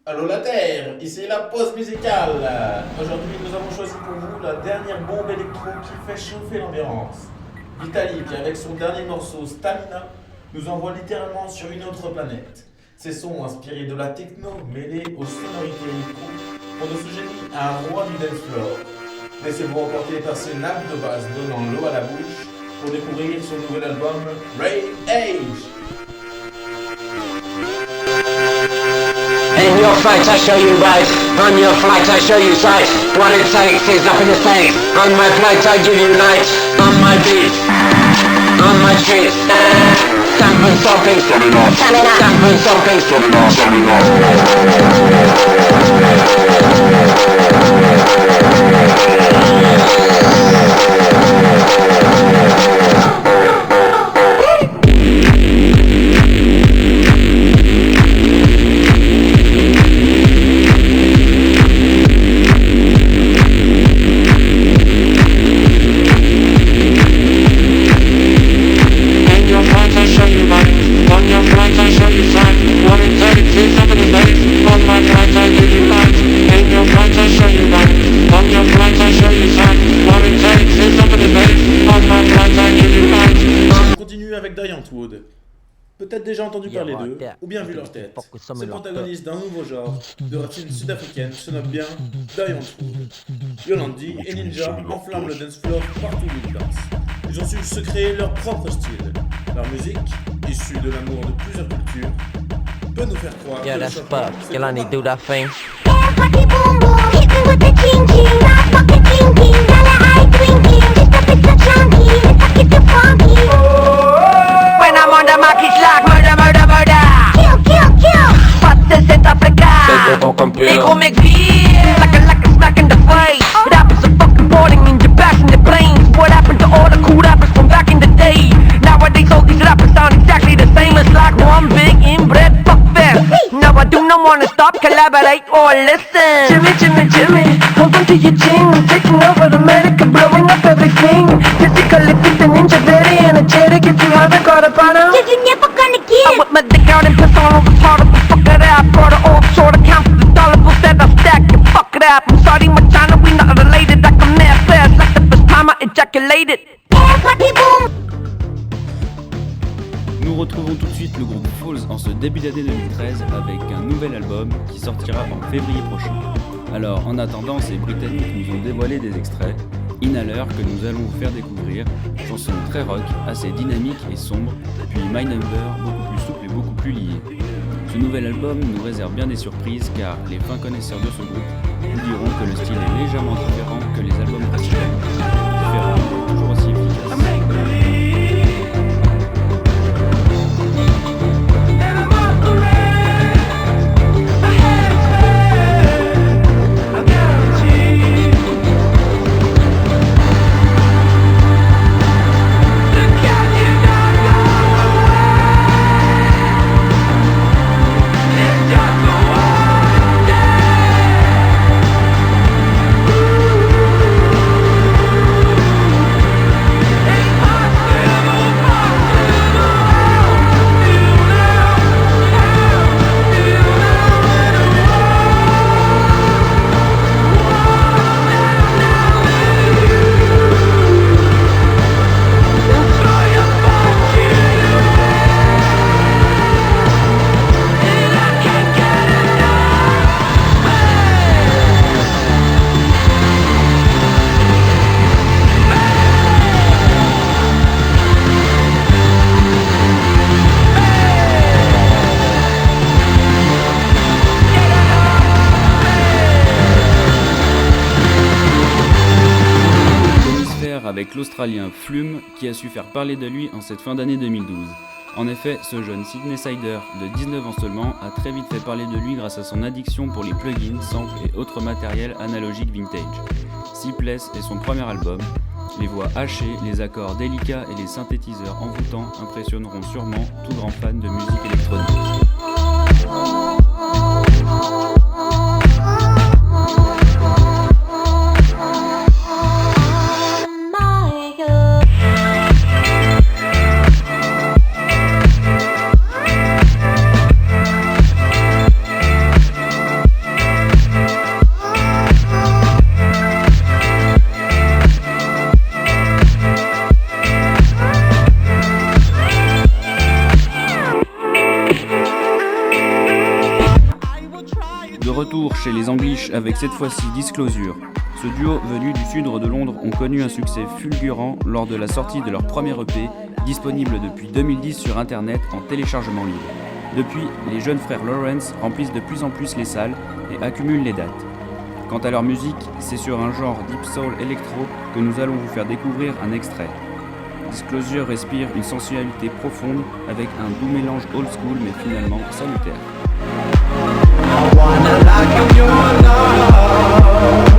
Allô la Terre, ici la pause musicale. Aujourd'hui, nous avons choisi pour vous la dernière bombe électro qui fait chauffer l'ambiance. Vitalik, avec son dernier morceau Stamina, nous envoie littéralement sur une autre planète. Ces sons inspirés de la techno mêlés aux sonorités électro font de ce génie un roi du dance floor. Laissez-vous emporter par ces nappes de basse donnant l'eau à la bouche pour découvrir son nouvel album Ray Age. In your flight I show you right, on your flight I show you sight. What it takes is nothing to say. On my flight I give you light, on my beat, on my street. Stamp and stomping, stamp and stomping, Avec Giant Wood. Peut-être déjà entendu parler d'eux, ou bien vu leur tête. Ces protagonistes d'un nouveau genre, de racines sud-africaines, se nomment bien Giant Wood. Yolandi et Ninja enflamment le dance floor partout où ils dansent. Ils ont su se créer leur propre style. Leur musique, issue de l'amour de plusieurs cultures, peut nous faire croire que le changement, c'est When I'm on the mic, it's like murder, murder, murder. Kill, kill, kill. Passe cet Africa. They gon' make feel like a smack in the face. Rappers are fucking falling in your backs and their brains. What happened to all the cool rappers from back in the day? Nowadays all these rappers sound exactly the same. It's like one big inbred fuckfest. Now I do not wanna stop, collaborate or listen. Jimmy, Jimmy, Jimmy, hold on to your chin. I'm taking over America, blowing up everything. Physically fit and ninja, very energetic. If you haven't got a partner, yeah, you're never gonna get it. I whip my dick out and piss all over part of the fuck it up. Brought it all sort of count for the dollables that I stack and fuck it up. I'm sorry, my China, we not related. I come there fast like the first time I ejaculated. Nous retrouvons tout de suite le groupe Falls en ce début d'année 2013 avec un nouvel album qui sortira en février prochain. Alors en attendant, ces Britanniques nous ont dévoilé des extraits. Inhaler que nous allons vous faire découvrir, chanson très rock, assez dynamique et sombre, puis My Number, beaucoup plus souple et beaucoup plus lié. Ce nouvel album nous réserve bien des surprises car les fins connaisseurs de ce groupe nous diront que le style est légèrement différent que les albums précédents. Différent, mais toujours aussi efficace. Avec l'Australien Flume qui a su faire parler de lui en cette fin d'année 2012. En effet, ce jeune Sydney Sider de 19 ans seulement a très vite fait parler de lui grâce à son addiction pour les plugins, samples et autres matériels analogiques vintage. Sleepless est son premier album. Les voix hachées, les accords délicats et les synthétiseurs envoûtants impressionneront sûrement tout grand fan de musique électronique. retour chez les English avec cette fois-ci Disclosure. Ce duo venu du sud de Londres ont connu un succès fulgurant lors de la sortie de leur premier EP, disponible depuis 2010 sur internet en téléchargement libre. Depuis, les jeunes frères Lawrence remplissent de plus en plus les salles et accumulent les dates. Quant à leur musique, c'est sur un genre deep soul électro que nous allons vous faire découvrir un extrait. Disclosure respire une sensualité profonde avec un doux mélange old school mais finalement salutaire. I wanna lock you in your love.